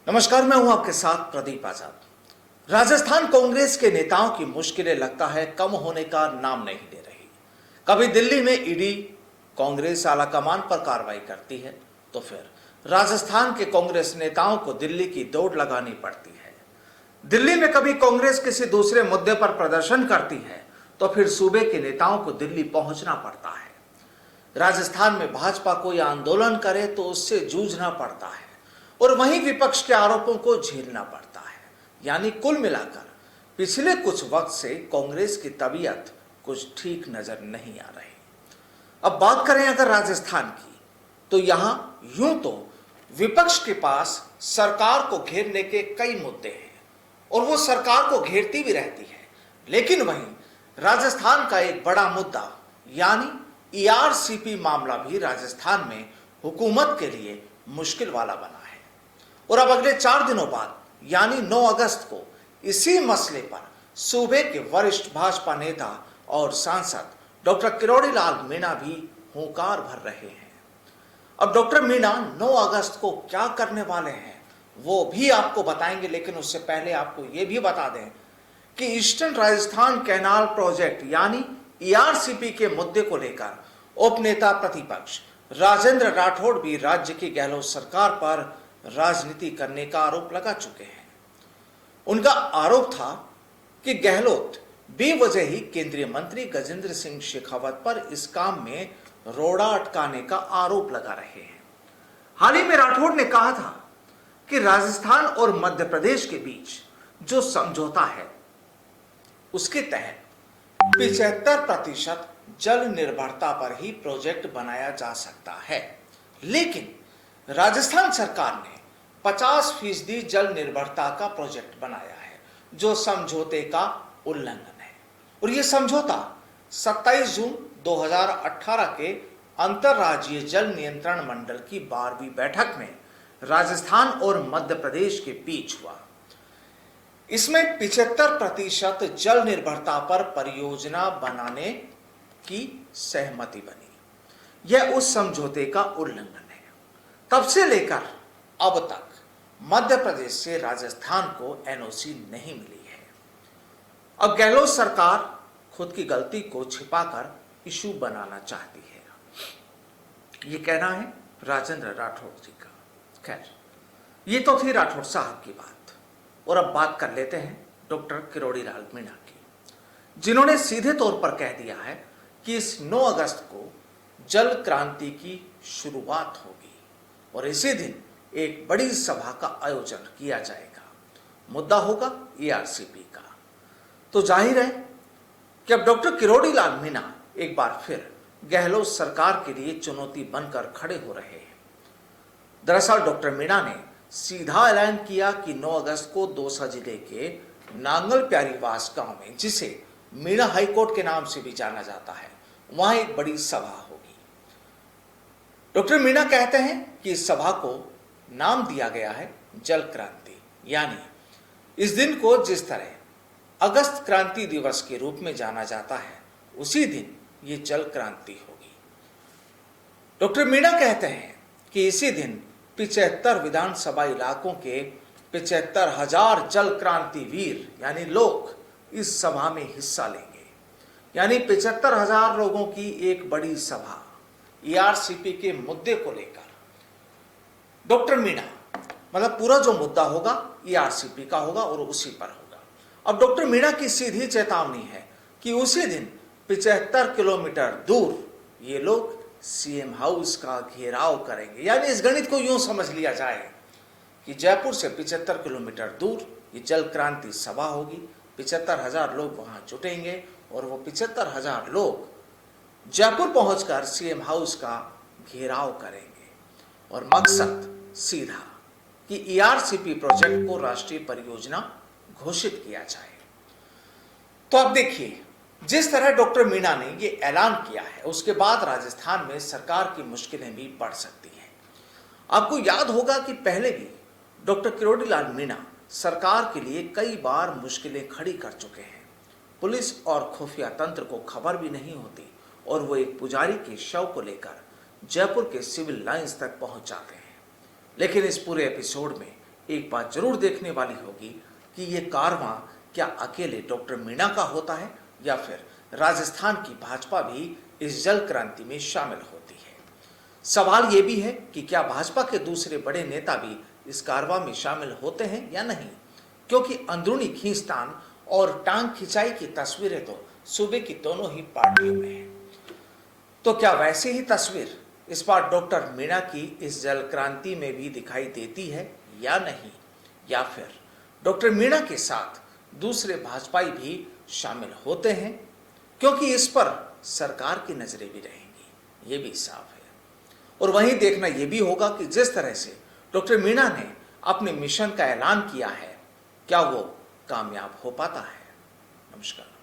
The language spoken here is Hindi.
नमस्कार, मैं हूं आपके साथ प्रदीप आजाद। राजस्थान कांग्रेस के नेताओं की मुश्किलें लगता है कम होने का नाम नहीं ले रही। कभी दिल्ली में ईडी कांग्रेस आलाकमान पर कार्रवाई करती है, तो फिर राजस्थान के कांग्रेस नेताओं को दिल्ली की दौड़ लगानी पड़ती है। दिल्ली में कभी कांग्रेस किसी दूसरे मुद्दे पर प्रदर्शन करती है, तो फिर सूबे के नेताओं को दिल्ली पहुंचना पड़ता है। राजस्थान में भाजपा कोई आंदोलन करे तो उससे जूझना पड़ता है और वहीं विपक्ष के आरोपों को झेलना पड़ता है। यानी कुल मिलाकर पिछले कुछ वक्त से कांग्रेस की तबीयत कुछ ठीक नजर नहीं आ रही। अब बात करें अगर राजस्थान की, तो यहां यूं तो विपक्ष के पास सरकार को घेरने के कई मुद्दे हैं और वो सरकार को घेरती भी रहती है, लेकिन वहीं राजस्थान का एक बड़ा मुद्दा यानी ईआरसीपी मामला भी राजस्थान में हुकूमत के लिए मुश्किल वाला बना है। और अब अगले 4 दिनों बाद यानी 9 अगस्त को इसी मसले पर सूबे के वरिष्ठ भाजपा नेता और सांसद डॉक्टर किरोड़ी लाल मीणा भी हुंकार भर रहे हैं। अब डॉक्टर मीणा 9 अगस्त को क्या करने वाले हैं वो भी आपको बताएंगे, लेकिन उससे पहले आपको यह भी बता दें कि ईस्टर्न राजस्थान कैनाल प्रोजेक्ट यानी ईआरसीपी के मुद्दे को लेकर उपनेता प्रतिपक्ष राजेंद्र राठौड़ भी राज्य की गहलोत सरकार पर राजनीति करने का आरोप लगा चुके हैं। उनका आरोप था कि गहलोत बेवजह ही केंद्रीय मंत्री गजेंद्र सिंह शेखावत पर इस काम में रोड़ा अटकाने का आरोप लगा रहे हैं। हाल ही में राठौड़ ने कहा था कि राजस्थान और मध्य प्रदेश के बीच जो समझौता है उसके तहत 75% जल निर्भरता पर ही प्रोजेक्ट बनाया जा सकता है, लेकिन राजस्थान सरकार ने 50% जल निर्भरता का प्रोजेक्ट बनाया है जो समझौते का उल्लंघन है। और यह समझौता 27 जून 2018 के अंतरराज्यीय जल नियंत्रण मंडल की 12वीं बैठक में राजस्थान और मध्य प्रदेश के बीच हुआ। इसमें 75% जल निर्भरता पर परियोजना बनाने की सहमति बनी। यह उस समझौते का उल्लंघन है। तब से लेकर अब तक मध्य प्रदेश से राजस्थान को एनओसी नहीं मिली है। अब गहलोत सरकार खुद की गलती को छिपाकर इशू बनाना चाहती है, ये कहना है राजेंद्र राठौड़ जी का। खैर, ये तो थी राठौड़ साहब की बात। और अब बात कर लेते हैं डॉक्टर किरोड़ी लाल मीणा की, जिन्होंने सीधे तौर पर कह दिया है कि इस 9 अगस्त को जल क्रांति की शुरुआत होगी और इसी दिन एक बड़ी सभा का आयोजन किया जाएगा। मुद्दा होगा ईआरसीपी का। तो जाहिर है कि अब डॉक्टर किरोड़ी लाल मीणा एक बार फिर गहलोत सरकार के लिए चुनौती बनकर खड़े हो रहे हैं। दरअसल डॉक्टर मीणा ने सीधा ऐलान किया कि 9 अगस्त को दौसा जिले के नांगल प्यारीवास गांव में, जिसे मीणा हाईकोर्ट के नाम से भी जाना जाता है, वहां एक बड़ी सभा होगी। डॉक्टर मीणा कहते हैं कि इस सभा को नाम दिया गया है जल क्रांति, यानी इस दिन को जिस तरह अगस्त क्रांति दिवस के रूप में जाना जाता है उसी दिन ये जल क्रांति होगी। डॉक्टर मीणा कहते हैं कि इसी दिन 75 विधानसभा इलाकों के 75,000 जल क्रांति वीर यानी लोग इस सभा में हिस्सा लेंगे। यानी 75,000 लोगों की एक बड़ी सभा ईआरसीपी के मुद्दे को लेकर। डॉक्टर मीणा मतलब पूरा जो मुद्दा होगा ईआरसीपी का होगा और उसी पर होगा। अब डॉक्टर मीणा की सीधी चेतावनी है कि उसी दिन 75 किलोमीटर दूर ये लोग सीएम हाउस का घेराव करेंगे। यानी इस गणित को यूं समझ लिया जाए कि जयपुर से 75 किलोमीटर दूर ये जल क्रांति सभा होगी, 75,000 लोग वहां जुटेंगे और वो 75,000 लोग जयपुर पहुंचकर सीएम हाउस का घेराव करेंगे और मकसद सीधा कि ईआरसीपी प्रोजेक्ट को राष्ट्रीय परियोजना घोषित किया जाए। तो अब देखिए, जिस तरह डॉक्टर मीणा ने ये ऐलान किया है उसके बाद राजस्थान में सरकार की मुश्किलें भी बढ़ सकती हैं। आपको याद होगा कि पहले भी डॉक्टर किरोड़ी लाल मीणा सरकार के लिए कई बार मुश्किलें खड़ी कर चुके हैं। पुलिस और खुफिया तंत्र को खबर भी नहीं होती और वो एक पुजारी के शव को लेकर जयपुर के सिविल लाइंस तक पहुंच जाते हैं। लेकिन इस पूरे एपिसोड में एक बात जरूर देखने वाली होगी कि ये कारवां क्या अकेले डॉक्टर मीणा का होता है या फिर राजस्थान की भाजपा भी इस जल क्रांति में शामिल होती है। सवाल ये भी है कि क्या भाजपा के दूसरे बड़े नेता भी इस कारवां में शामिल होते हैं या नहीं, क्योंकि अंदरूनी खींचतान और टांग खिंचाई की तस्वीरें तो सूबे की दोनों ही पार्टियों में है। तो क्या वैसी ही तस्वीर इस बार डॉक्टर मीणा की इस जल क्रांति में भी दिखाई देती है या नहीं, या फिर डॉक्टर मीणा के साथ दूसरे भाजपाई भी शामिल होते हैं, क्योंकि इस पर सरकार की नजरें भी रहेंगी, ये भी साफ है। और वहीं देखना यह भी होगा कि जिस तरह से डॉक्टर मीणा ने अपने मिशन का ऐलान किया है, क्या वो कामयाब हो पाता है। नमस्कार।